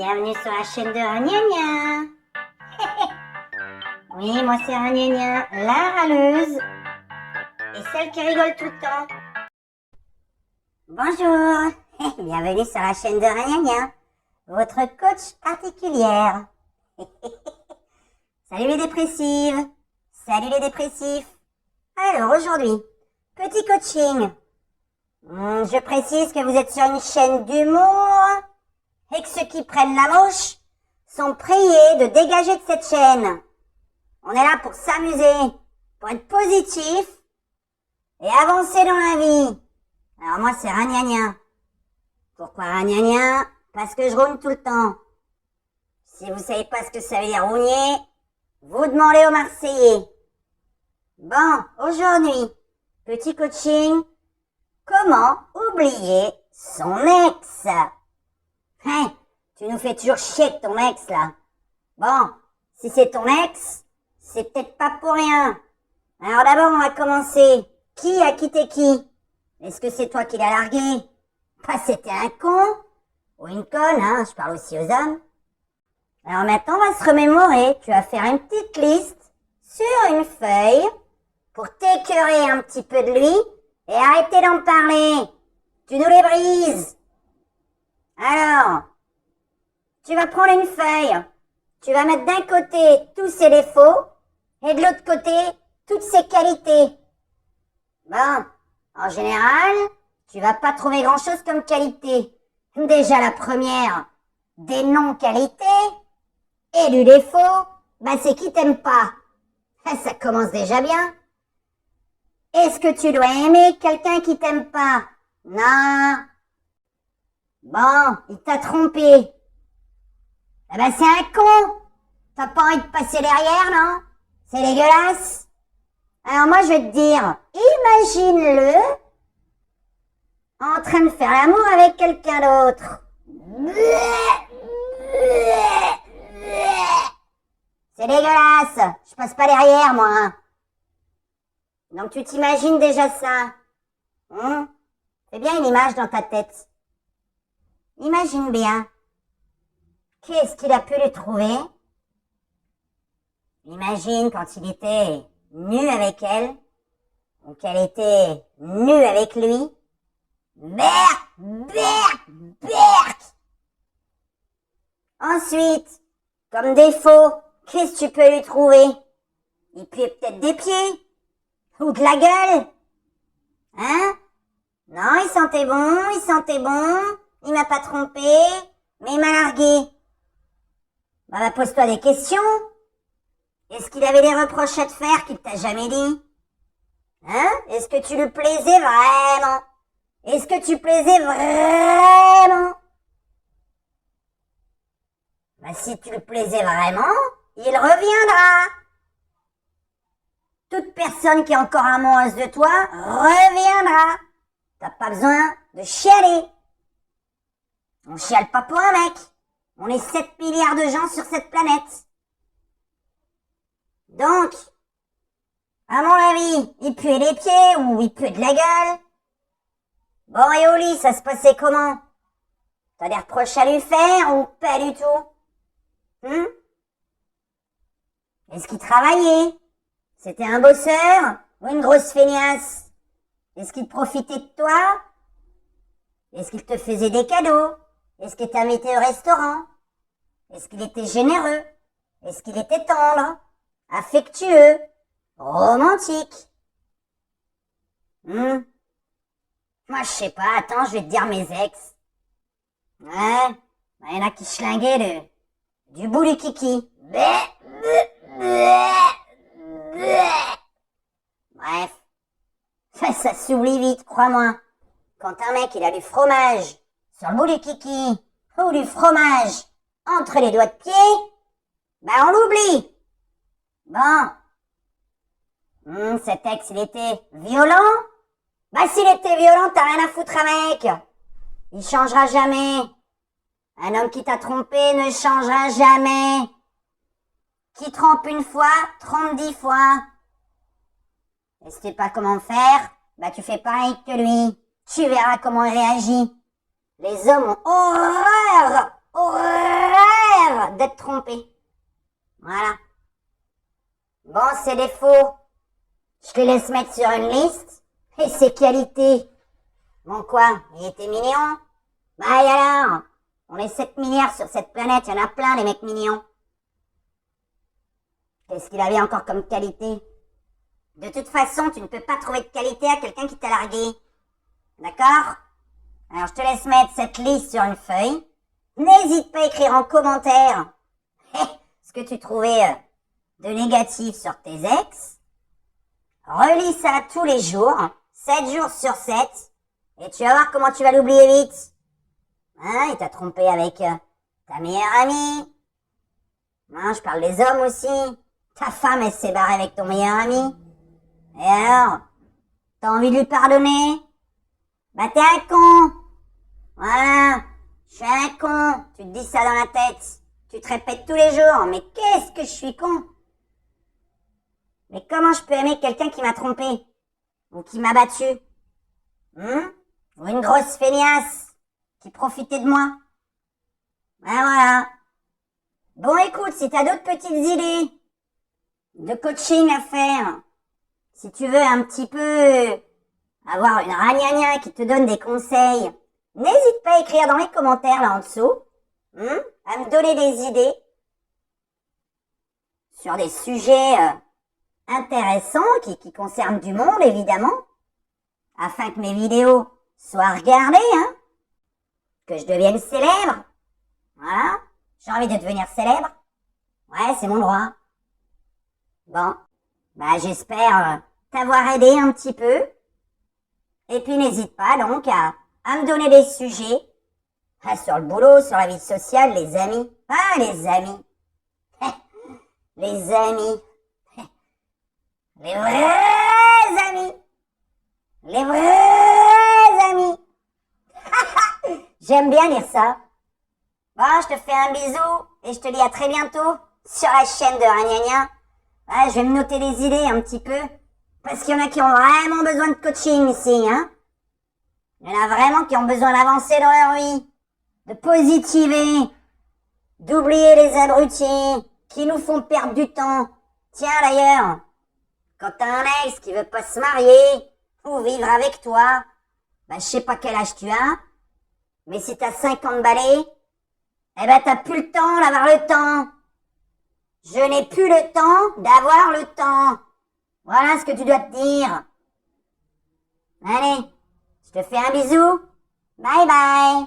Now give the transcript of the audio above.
Bienvenue sur la chaîne de Ragnagna. Oui, moi c'est Ragnagna, la râleuse et celle qui rigole tout le temps. Bonjour, bienvenue sur la chaîne de Ragnagna, votre coach particulière. Salut les dépressives, salut les dépressifs. Alors aujourd'hui, petit coaching. Je précise que vous êtes sur une chaîne d'humour et que ceux qui prennent la mouche sont priés de dégager de cette chaîne. On est là pour s'amuser, pour être positif et avancer dans la vie. Alors moi c'est Ragnagna. Pourquoi Ragnagna? Parce que je roule tout le temps. Si vous savez pas ce que ça veut dire rougner, vous demandez aux Marseillais. Bon, aujourd'hui, petit coaching. Comment oublier son ex? Hein, tu nous fais toujours chier de ton ex, là. Bon, si c'est ton ex, c'est peut-être pas pour rien. Alors d'abord, on va commencer. Qui a quitté qui? Est-ce que c'est toi qui l'as largué? Pas c'était un con ou une conne, hein, je parle aussi aux hommes. Alors maintenant, on va se remémorer. Tu vas faire une petite liste sur une feuille pour t'écœurer un petit peu de lui et arrêter d'en parler. Tu nous les brises. Alors, tu vas prendre une feuille. Tu vas mettre d'un côté tous ses défauts et de l'autre côté toutes ses qualités. Bon, en général, tu vas pas trouver grand-chose comme qualité. Déjà la première, des non-qualités et du défaut, c'est qui t'aime pas. Ça commence déjà bien. Est-ce que tu dois aimer quelqu'un qui t'aime pas? Non. Bon, il t'a trompé. C'est un con. T'as pas envie de passer derrière, non? C'est dégueulasse. Alors moi, je vais te dire, imagine-le en train de faire l'amour avec quelqu'un d'autre. C'est dégueulasse. Je passe pas derrière, moi. Donc tu t'imagines déjà ça. Fais bien une image dans ta tête. Imagine bien. Qu'est-ce qu'il a pu lui trouver? Imagine quand il était nu avec elle, ou qu'elle était nue avec lui. Berk, berk, berk. Ensuite, comme défaut, qu'est-ce que tu peux lui trouver? Il pue peut-être des pieds. Ou de la gueule? Hein? Non, il sentait bon, il m'a pas trompé, mais il m'a largué. Pose-toi des questions. Est-ce qu'il avait des reproches à te faire qu'il t'a jamais dit? Hein? Est-ce que tu lui plaisais vraiment? Est-ce que tu plaisais vraiment? Si tu lui plaisais vraiment, il reviendra. Toute personne qui est encore amoureuse de toi reviendra. T'as pas besoin de chialer. On chiale pas pour un mec. On est 7 milliards de gens sur cette planète. Donc, à mon avis, il puait les pieds ou il puait de la gueule. Bon, et au lit, ça se passait comment? T'as des reproches à lui faire ou pas du tout? Est-ce qu'il travaillait? C'était un bosseur ou une grosse feignasse? Est-ce qu'il profitait de toi? Est-ce qu'il te faisait des cadeaux? Est-ce qu'il t'invitait au restaurant? Est-ce qu'il était généreux? Est-ce qu'il était tendre? Affectueux? Romantique? Moi je sais pas, attends, je vais te dire mes ex. Ouais, il y en a qui schlinguaient du bout du kiki. Bref, ça s'oublie vite, crois-moi. Quand un mec il a du fromage sur le bout du kiki ou du fromage entre les doigts de pied, on l'oublie. Bon. Cet ex il était violent? S'il était violent, t'as rien à foutre avec. Il changera jamais. Un homme qui t'a trompé ne changera jamais. Qui trompe une fois, trompe 10 fois. Et si tu sais pas comment faire, tu fais pareil que lui. Tu verras comment il réagit. Les hommes ont horreur te tromper. Voilà. Bon, ses défauts, je te laisse mettre sur une liste. Et ses qualités. Bon quoi, il était mignon? Bah et alors? On est 7 milliards sur cette planète, il y en a plein les mecs mignons. Qu'est-ce qu'il avait encore comme qualité? De toute façon, tu ne peux pas trouver de qualité à quelqu'un qui t'a largué. D'accord? Alors je te laisse mettre cette liste sur une feuille. N'hésite pas à écrire en commentaire ce que tu trouvais de négatif sur tes ex. Relis ça tous les jours, 7 jours sur 7, et tu vas voir comment tu vas l'oublier vite. Hein, il t'a trompé avec ta meilleure amie. Hein, je parle des hommes aussi. Ta femme, elle s'est barrée avec ton meilleur ami. Et alors, t'as envie de lui pardonner? Bah t'es un con. Voilà, je suis un con. Tu te dis ça dans la tête. Tu te répètes tous les jours. Mais qu'est-ce que je suis con? Mais comment je peux aimer quelqu'un qui m'a trompé? Ou qui m'a battu? Ou une grosse feignasse qui profitait de moi? Ben voilà. Bon écoute, si t'as d'autres petites idées de coaching à faire, si tu veux un petit peu avoir une ragnagna qui te donne des conseils, n'hésite pas à écrire dans les commentaires là en dessous, à me donner des idées sur des sujets intéressants qui concernent du monde évidemment, afin que mes vidéos soient regardées, que je devienne célèbre. Voilà, j'ai envie de devenir célèbre. Ouais, c'est mon droit. Bon, bah j'espère t'avoir aidé un petit peu. Et puis n'hésite pas donc à me donner des sujets. Sur le boulot, sur la vie sociale, les amis. Ah, les amis. Les amis. Les vrais amis. Les vrais amis. J'aime bien dire ça. Bon, je te fais un bisou et je te dis à très bientôt sur la chaîne de Ragnagna. Je vais me noter des idées un petit peu, parce qu'il y en a qui ont vraiment besoin de coaching ici, hein. Il y en a vraiment qui ont besoin d'avancer dans leur vie, de positiver, d'oublier les abrutis qui nous font perdre du temps. Tiens d'ailleurs, quand t'as un ex qui veut pas se marier ou vivre avec toi, je sais pas quel âge tu as, mais si t'as 50 balais, t'as plus le temps d'avoir le temps. Je n'ai plus le temps d'avoir le temps. Voilà ce que tu dois te dire. Allez, je te fais un bisou. Bye bye.